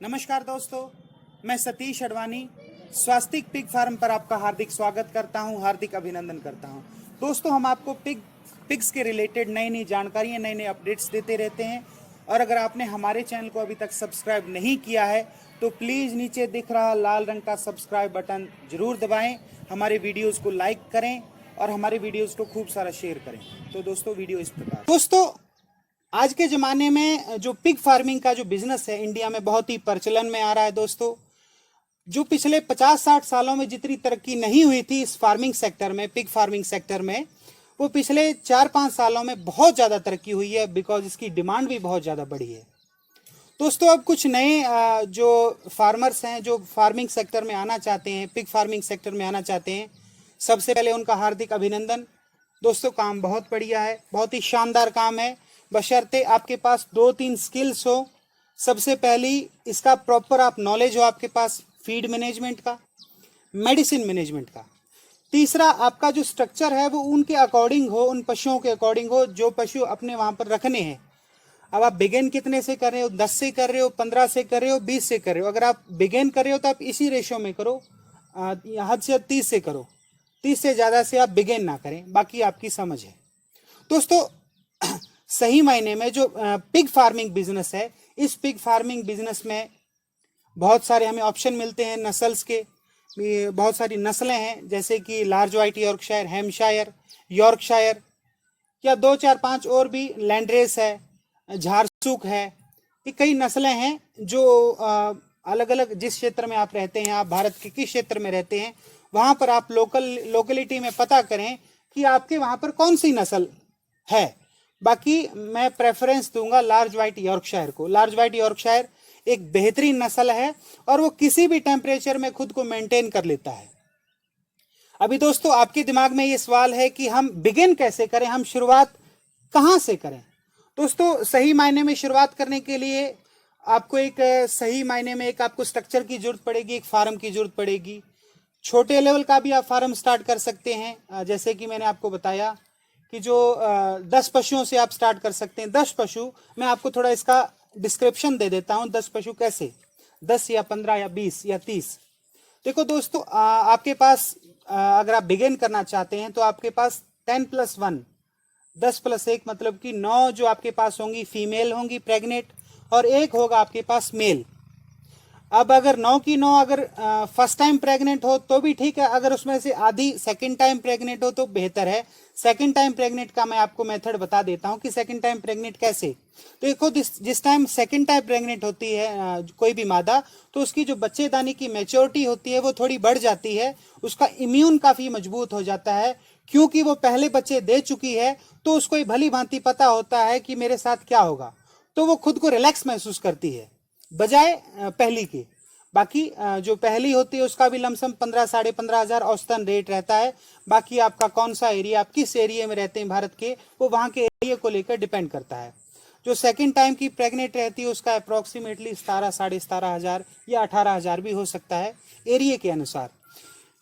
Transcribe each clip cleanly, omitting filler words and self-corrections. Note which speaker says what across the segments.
Speaker 1: नमस्कार दोस्तों, मैं सतीश अडवाणी स्वास्तिक पिग फार्म पर आपका हार्दिक स्वागत करता हूं, हार्दिक अभिनंदन करता हूं। दोस्तों, हम आपको पिग्स के रिलेटेड नई नई जानकारियां, नए नए अपडेट्स देते रहते हैं। और अगर आपने हमारे चैनल को अभी तक सब्सक्राइब नहीं किया है तो प्लीज़ नीचे दिख रहा लाल रंग का सब्सक्राइब बटन जरूर दबाएं, हमारे वीडियोज़ को लाइक करें और हमारे वीडियोज़ को खूब सारा शेयर करें। तो दोस्तों, वीडियो इस प्रकार। दोस्तों, आज के ज़माने में जो पिग फार्मिंग का जो बिजनेस है इंडिया में बहुत ही प्रचलन में आ रहा है। दोस्तों, जो पिछले 50-60 सालों में जितनी तरक्की नहीं हुई थी इस फार्मिंग सेक्टर में, पिग फार्मिंग सेक्टर में, वो पिछले 4-5 सालों में बहुत ज़्यादा तरक्की हुई है, बिकॉज इसकी डिमांड भी बहुत ज़्यादा बढ़ी है। दोस्तों, अब कुछ नए जो फार्मर्स हैं जो फार्मिंग सेक्टर में आना चाहते हैं, पिग फार्मिंग सेक्टर में आना चाहते हैं, सबसे पहले उनका हार्दिक अभिनंदन। दोस्तों, काम बहुत बढ़िया है, बहुत ही शानदार काम है, बशर्ते आपके पास 2-3 स्किल्स हो। सबसे पहली, इसका प्रॉपर आप नॉलेज हो आपके पास फीड मैनेजमेंट का, मेडिसिन मैनेजमेंट का। तीसरा, आपका जो स्ट्रक्चर है वो उनके अकॉर्डिंग हो, उन पशुओं के अकॉर्डिंग हो जो पशु अपने वहाँ पर रखने हैं। अब आप बिगेन कितने से कर रहे हो, 10 से कर रहे हो, 15 से कर रहे हो, 20 से कर रहे हो। अगर आप बिगेन कर रहे हो तो आप इसी रेशो में करो, हद से 30 से करो, 30 से ज़्यादा से आप बिगेन ना करें, बाकी आपकी समझ है। दोस्तों, सही मायने में जो पिग फार्मिंग बिजनेस है, इस पिग फार्मिंग बिजनेस में बहुत सारे हमें ऑप्शन मिलते हैं। नस्ल्स के बहुत सारी नस्लें हैं, जैसे कि large white Yorkshire, Hampshire, Yorkshire, या 2-4-5 और भी, लैंडरेस है, झारसुक है। ये कई नस्लें हैं जो अलग अलग, जिस क्षेत्र में आप रहते हैं, आप भारत के किस क्षेत्र में रहते हैं, वहाँ पर आप लोकेलिटी में पता करें कि आपके वहाँ पर कौन सी नस्ल है। बाकी मैं प्रेफरेंस दूंगा लार्ज वाइट यॉर्कशायर को। लार्ज वाइट यॉर्कशायर एक बेहतरीन नस्ल है और वो किसी भी टेम्परेचर में खुद को मेंटेन कर लेता है। अभी दोस्तों, आपके दिमाग में ये सवाल है कि हम बिगिन कैसे करें, हम शुरुआत कहाँ से करें। दोस्तों, सही मायने में शुरुआत करने के लिए आपको एक सही मायने में एक आपको स्ट्रक्चर की जरूरत पड़ेगी, एक फार्म की जरूरत पड़ेगी। छोटे लेवल का भी आप फार्म स्टार्ट कर सकते हैं, जैसे कि मैंने आपको बताया कि जो 10 पशुओं से आप स्टार्ट कर सकते हैं। 10 पशु, मैं आपको थोड़ा इसका डिस्क्रिप्शन दे देता हूं। 10 पशु कैसे, 10 या 15 या 20 या 30। देखो दोस्तों, आपके पास अगर आप बिगिन करना चाहते हैं तो आपके पास 10+1, 10+1 मतलब कि 9 जो आपके पास होंगी फीमेल होंगी प्रेग्नेंट, और एक होगा आपके पास मेल। अब अगर 9 की 9 अगर फर्स्ट टाइम प्रेग्नेंट हो तो भी ठीक है, अगर उसमें से आधी सेकंड टाइम प्रेग्नेंट हो तो बेहतर है। सेकंड टाइम प्रेग्नेंट का मैं आपको मेथड बता देता हूं कि सेकंड टाइम प्रेग्नेंट कैसे। तो देखो, जिस टाइम सेकंड टाइम प्रेग्नेंट होती है कोई भी मादा, तो उसकी जो बच्चेदानी की मैच्योरिटी होती है वो थोड़ी बढ़ जाती है, उसका इम्यून काफ़ी मजबूत हो जाता है, क्योंकि वो पहले बच्चे दे चुकी है। तो उसको ये भली भांति पता होता है कि मेरे साथ क्या होगा, तो वो खुद को रिलैक्स महसूस करती है बजाय पहली के। बाकी जो पहली होती है उसका भी लमसम 15-15.5 हज़ार औसतन रेट रहता है। बाकी आपका कौन सा एरिया, आप किस एरिया में रहते हैं भारत के, वो वहाँ के एरिया को लेकर डिपेंड करता है। जो सेकंड टाइम की प्रेग्नेंट रहती है उसका अप्रॉक्सीमेटली 17-17.5 हज़ार या 18 हज़ार भी हो सकता है एरिया के अनुसार।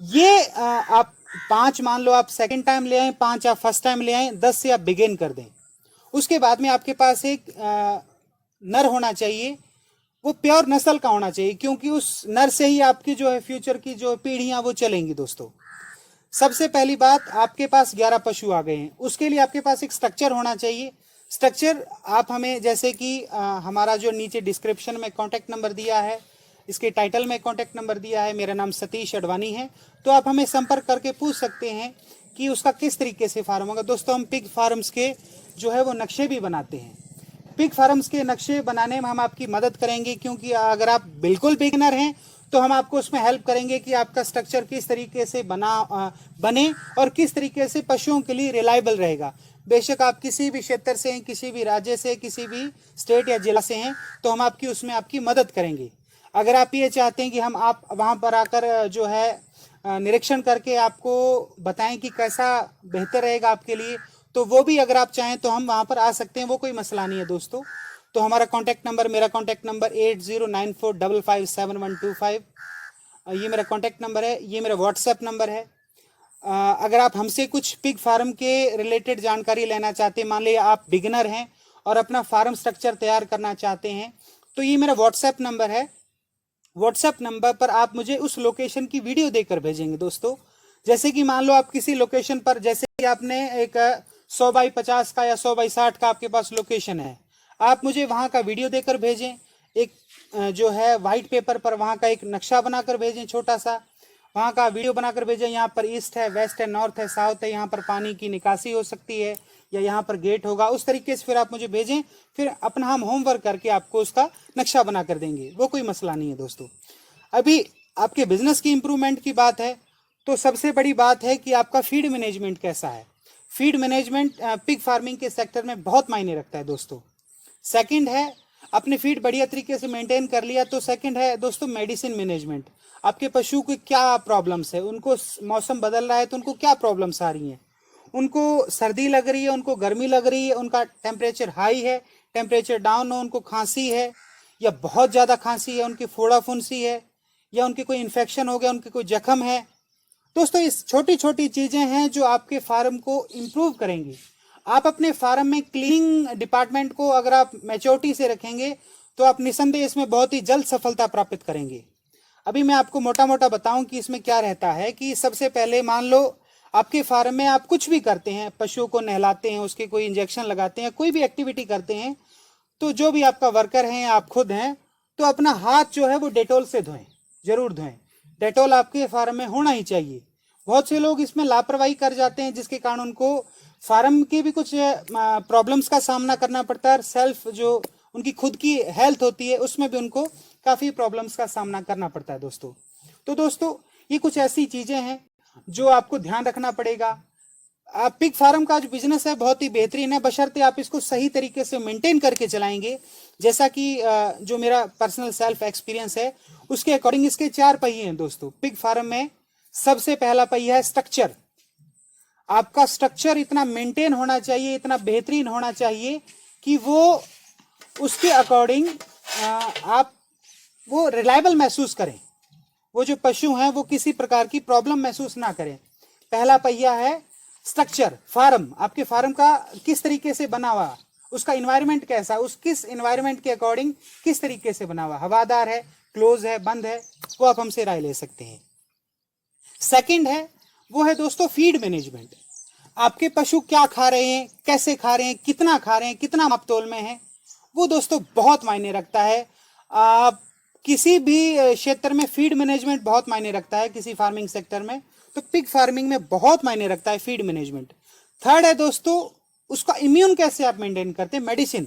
Speaker 1: ये आप 5 मान लो आप सेकंड टाइम ले आए, 5 आप फर्स्ट टाइम ले आए, 10 से आप बिगिन कर दें। उसके बाद में आपके पास एक नर होना चाहिए, वो प्योर नस्ल का होना चाहिए, क्योंकि उस नर से ही आपकी जो है फ्यूचर की जो पीढ़ियां वो चलेंगी। दोस्तों, सबसे पहली बात, आपके पास 11 पशु आ गए हैं, उसके लिए आपके पास एक स्ट्रक्चर होना चाहिए। स्ट्रक्चर आप हमें, जैसे कि हमारा जो नीचे डिस्क्रिप्शन में कॉन्टैक्ट नंबर दिया है, इसके टाइटल में कॉन्टैक्ट नंबर दिया है, मेरा नाम सतीश अडवाणी है, तो आप हमें संपर्क करके पूछ सकते हैं कि उसका किस तरीके से फार्म होगा। दोस्तों, हम पिग फार्म्स के जो है वो नक्शे भी बनाते हैं। पिग फार्म्स के नक्शे बनाने में हम आपकी मदद करेंगे, क्योंकि अगर आप बिल्कुल बिगिनर हैं तो हम आपको उसमें हेल्प करेंगे कि आपका स्ट्रक्चर किस तरीके से बने और किस तरीके से पशुओं के लिए रिलायबल रहेगा। बेशक आप किसी भी क्षेत्र से हैं, किसी भी राज्य से, किसी भी स्टेट या जिला से हैं, तो हम आपकी उसमें आपकी मदद करेंगे। अगर आप ये चाहते हैं कि हम आप वहाँ पर आकर जो है निरीक्षण करके आपको बताएं कि कैसा बेहतर रहेगा आपके लिए, तो वो भी अगर आप चाहें तो हम वहाँ पर आ सकते हैं, वो कोई मसला नहीं है दोस्तों। तो हमारा कॉन्टैक्ट नंबर, मेरा कॉन्टैक्ट नंबर 8094557125, ये मेरा कॉन्टैक्ट नंबर है, ये मेरा व्हाट्सएप नंबर है। अगर आप हमसे कुछ पिग फार्म के रिलेटेड जानकारी लेना चाहते हैं, मान लीजिए आप बिगिनर हैं और अपना फार्म स्ट्रक्चर तैयार करना चाहते हैं, तो ये मेरा व्हाट्सएप नंबर है, व्हाट्सएप नंबर पर आप मुझे उस लोकेशन की वीडियो देकर भेजेंगे दोस्तों। जैसे कि मान लो आप किसी लोकेशन पर, जैसे कि आपने एक 100x50 का या 100x60 का आपके पास लोकेशन है, आप मुझे वहां का वीडियो देकर भेजें। एक जो है वाइट पेपर पर वहां का एक नक्शा बनाकर भेजें, छोटा सा वहां का वीडियो बनाकर भेजें। यहाँ पर ईस्ट है, वेस्ट है, नॉर्थ है, साउथ है, यहाँ पर पानी की निकासी हो सकती है या यहाँ पर गेट होगा, उस तरीके से फिर आप मुझे भेजें। फिर अपना हम होमवर्क करके आपको उसका नक्शा बना कर देंगे, वो कोई मसला नहीं है दोस्तों। अभी आपके बिजनेस की इंप्रूवमेंट की बात है तो सबसे बड़ी बात है कि आपका फीड मैनेजमेंट कैसा है। फीड मैनेजमेंट पिग फार्मिंग के सेक्टर में बहुत मायने रखता है दोस्तों। सेकंड है, अपने फीड बढ़िया तरीके से मेंटेन कर लिया तो सेकंड है दोस्तों मेडिसिन मैनेजमेंट। आपके पशु को क्या प्रॉब्लम्स है, उनको मौसम बदल रहा है तो उनको क्या प्रॉब्लम्स आ रही हैं, उनको सर्दी लग रही है, उनको गर्मी लग रही है, उनका टेम्परेचर हाई है, टेम्परेचर डाउन हो, उनको खांसी है या बहुत ज़्यादा खांसी है, उनकी फोड़ा फुंसी है या उनके कोई इन्फेक्शन हो गया, उनके कोई जख्म है। दोस्तों इस छोटी छोटी चीज़ें हैं जो आपके फार्म को इम्प्रूव करेंगी। आप अपने फार्म में क्लीनिंग डिपार्टमेंट को अगर आप मैच्योरिटी से रखेंगे तो आप निसंदेह इसमें बहुत ही जल्द सफलता प्राप्त करेंगे। अभी मैं आपको मोटा मोटा बताऊं कि इसमें क्या रहता है। कि सबसे पहले मान लो आपके फार्म में आप कुछ भी करते हैं, पशुओं को नहलाते हैं, उसके कोई इंजेक्शन लगाते हैं, कोई भी एक्टिविटी करते हैं, तो जो भी आपका वर्कर हैं, आप खुद हैं, तो अपना हाथ जो है वो डेटॉल से धोएं, जरूर धोएं। डेटॉल आपके फार्म में होना ही चाहिए। बहुत से लोग इसमें लापरवाही कर जाते हैं जिसके कारण उनको फार्म के भी कुछ प्रॉब्लम्स का सामना करना पड़ता है। सेल्फ जो उनकी खुद की हेल्थ होती है उसमें भी उनको काफ़ी प्रॉब्लम्स का सामना करना पड़ता है दोस्तों। तो दोस्तों ये कुछ ऐसी चीज़ें हैं जो आपको ध्यान रखना पड़ेगा। पिग फार्म का जो बिजनेस है बहुत ही बेहतरीन है, बशर्ते आप इसको सही तरीके से मेंटेन करके चलाएंगे। जैसा कि जो मेरा पर्सनल सेल्फ एक्सपीरियंस है उसके अकॉर्डिंग इसके 4 पहिए हैं दोस्तों पिग फार्म में। सबसे पहला पहिया है स्ट्रक्चर। आपका स्ट्रक्चर इतना मेंटेन होना चाहिए, इतना बेहतरीन होना चाहिए कि वो उसके अकॉर्डिंग आप वो रिलायबल महसूस करें, वो जो पशु हैं वो किसी प्रकार की प्रॉब्लम महसूस ना करें। पहला पहिया है स्ट्रक्चर। फार्म, आपके फार्म का किस तरीके से बना हुआ, उसका इन्वायरमेंट कैसा, उस किस इन्वायरमेंट के अकॉर्डिंग किस तरीके से बना हुआ, हवादार है, क्लोज है, बंद है, वो आप हमसे राय ले सकते हैं। सेकंड है वो है दोस्तों फीड मैनेजमेंट। आपके पशु क्या खा रहे हैं, कैसे खा रहे हैं, कितना खा रहे हैं, कितना मापतोल में है, वो दोस्तों बहुत मायने रखता है। आप किसी भी क्षेत्र में फीड मैनेजमेंट बहुत मायने रखता है, किसी फार्मिंग सेक्टर में, तो पिग फार्मिंग में बहुत मायने रखता है फीड मैनेजमेंट। थर्ड है दोस्तों उसका इम्यून कैसे आप मेंटेन करते हैं, मेडिसिन,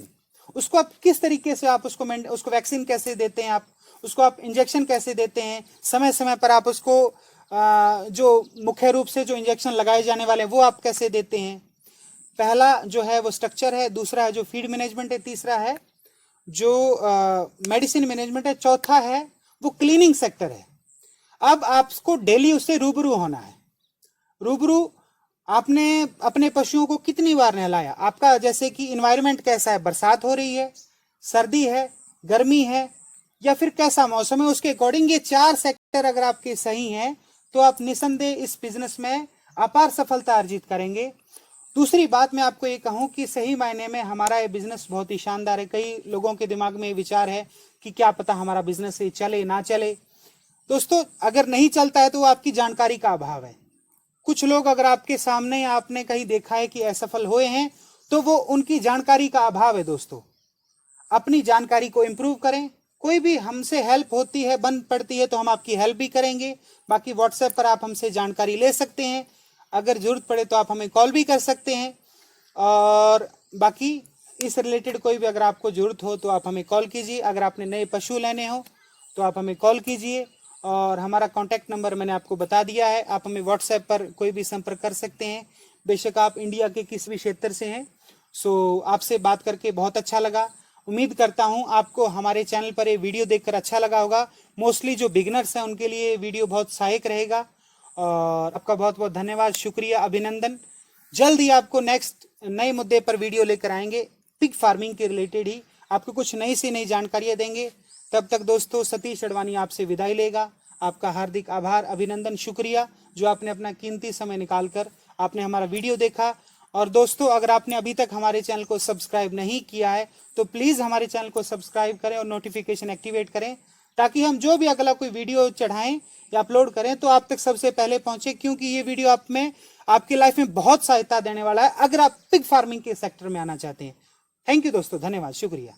Speaker 1: उसको आप किस तरीके से आप उसको वैक्सीन कैसे देते हैं, आप उसको आप इंजेक्शन कैसे देते हैं, समय समय पर आप उसको जो मुख्य रूप से जो इंजेक्शन लगाए जाने वाले हैं वो आप कैसे देते हैं। पहला जो है वो स्ट्रक्चर है, दूसरा है जो फीड मैनेजमेंट है, तीसरा है जो मेडिसिन मैनेजमेंट है, चौथा है वो क्लीनिंग सेक्टर है। अब आपको डेली उससे रूबरू होना है। रूबरू आपने अपने पशुओं को कितनी बार नहलाया, आपका जैसे कि इन्वायरमेंट कैसा है, बरसात हो रही है, सर्दी है, गर्मी है या फिर कैसा मौसम है, उसके अकॉर्डिंग ये 4 सेक्टर अगर आपके सही हैं तो आप निसंदेह इस बिजनेस में अपार सफलता अर्जित करेंगे। दूसरी बात मैं आपको ये कहूँ कि सही मायने में हमारा ये बिजनेस बहुत ही शानदार है। कई लोगों के दिमाग में ये विचार है कि क्या पता हमारा बिजनेस ये चले ना चले। दोस्तों अगर नहीं चलता है तो वो आपकी जानकारी का अभाव है। कुछ लोग अगर आपके सामने या आपने कहीं देखा है कि असफल हुए हैं तो वो उनकी जानकारी का अभाव है। दोस्तों अपनी जानकारी को इम्प्रूव करें। कोई भी हमसे हेल्प होती है, बन पड़ती है तो हम आपकी हेल्प भी करेंगे। बाकी व्हाट्सएप पर आप हमसे जानकारी ले सकते हैं, अगर जरूरत पड़े तो आप हमें कॉल भी कर सकते हैं। और बाकी इस रिलेटेड कोई भी अगर आपको जरूरत हो तो आप हमें कॉल कीजिए। अगर आपने नए पशु लेने हो तो आप हमें कॉल कीजिए और हमारा कॉन्टैक्ट नंबर मैंने आपको बता दिया है। आप हमें व्हाट्सएप पर कोई भी संपर्क कर सकते हैं, बेशक आप इंडिया के किसी भी क्षेत्र से हैं। सो आपसे बात करके बहुत अच्छा लगा। उम्मीद करता हूं आपको हमारे चैनल पर ये वीडियो देखकर अच्छा लगा होगा। मोस्टली जो बिगनर्स हैं उनके लिए वीडियो बहुत सहायक रहेगा। और आपका बहुत बहुत धन्यवाद, शुक्रिया, अभिनंदन। जल्द ही आपको नेक्स्ट नए मुद्दे पर वीडियो लेकर आएंगे, पिग फार्मिंग के रिलेटेड ही आपको कुछ नई से नई जानकारियां देंगे। तब तक दोस्तों सतीश अडवाणी आपसे विदाई लेगा। आपका हार्दिक आभार, अभिनंदन, शुक्रिया जो आपने अपना कीमती समय निकालकर आपने हमारा वीडियो देखा। और दोस्तों अगर आपने अभी तक हमारे चैनल को सब्सक्राइब नहीं किया है तो प्लीज़ हमारे चैनल को सब्सक्राइब करें और नोटिफिकेशन एक्टिवेट करें ताकि हम जो भी अगला कोई वीडियो चढ़ाएं या अपलोड करें तो आप तक सबसे पहले पहुंचे, क्योंकि ये वीडियो आप में आपकी लाइफ में बहुत सहायता देने वाला है अगर आप पिग फार्मिंग के सेक्टर में आना चाहते हैं। थैंक यू दोस्तों, धन्यवाद, शुक्रिया।